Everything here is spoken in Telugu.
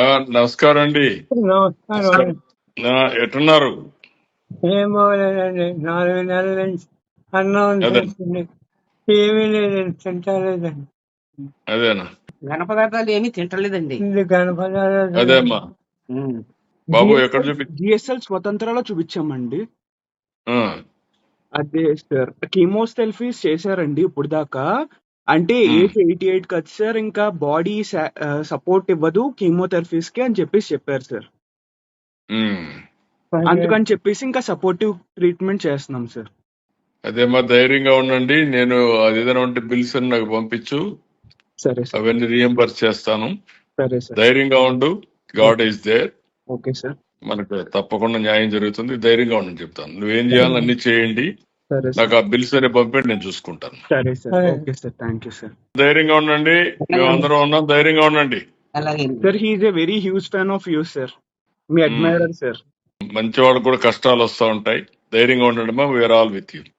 ఆ, నమస్కారం అండి. నమస్కారం. ఎట్టున్నారు? ఏమో లేదండి, 4 నెలల నుంచి అన్నం అదే తింటుంది, ఏమీ లేదండి, తింటలేదండి. అదేనా ఘన పదార్థాలు ఏమీ తింటలేదండి. ఇది కనపడలేదు. అదే అమ్మా. ఉమ్. బాబు ఎక్కడ చూపి జిఎస్ఎల్ స్వతంత్రలో చూపించామండి. ఆ, అదే సార్, కీమోథెరపీస్ చేశారండి ఇప్పుడు దాకా. అంటే ఉమ్, ఏజ్ 88 కదా సార్, ఇంకా బాడీ సపోర్ట్ ఇవ్వదు కీమోథెరపీస్ కి అని చెప్పారు సార్. ఉమ్. అందుకని చెప్పేసి ఇంకా సపోర్టివ్ ట్రీట్మెంట్ చేస్తున్నాం సార్. అదేమ్మా, ధైర్యంగా ఉండండి. నేను అది ఏదైనా ఉంటే బిల్స్ అని నాకు పంపించు, సరే సార్. అవన్నీ రీఎంబర్స్ చేస్తాను. సరే సార్. ధైర్యంగా ఉండు. God is there. Okay sir. మనకు తప్పకుండా న్యాయం జరుగుతుంది. ధైర్యంగా ఉండని చెప్తాను. నువ్వేం చేయాలని అన్ని చేయండి. సరే నాకు సార్. ఆ బిల్స్ అనే పంపండి, నేను చూసుకుంటాను. సరే సార్. సరే. Okay sir. Thank you sir. ధైర్యంగా ఉండండి. మేమందరం ఉన్నాం, ధైర్యంగా ఉండండి. అలాగే sir, he is a very huge fan of you sir. మీ అడ్మైరర్ సార్. మంచి వాళ్ళకు కూడా కష్టాలు వస్తూ ఉంటాయి. ధైర్యంగా ఉండండి. We are all with you.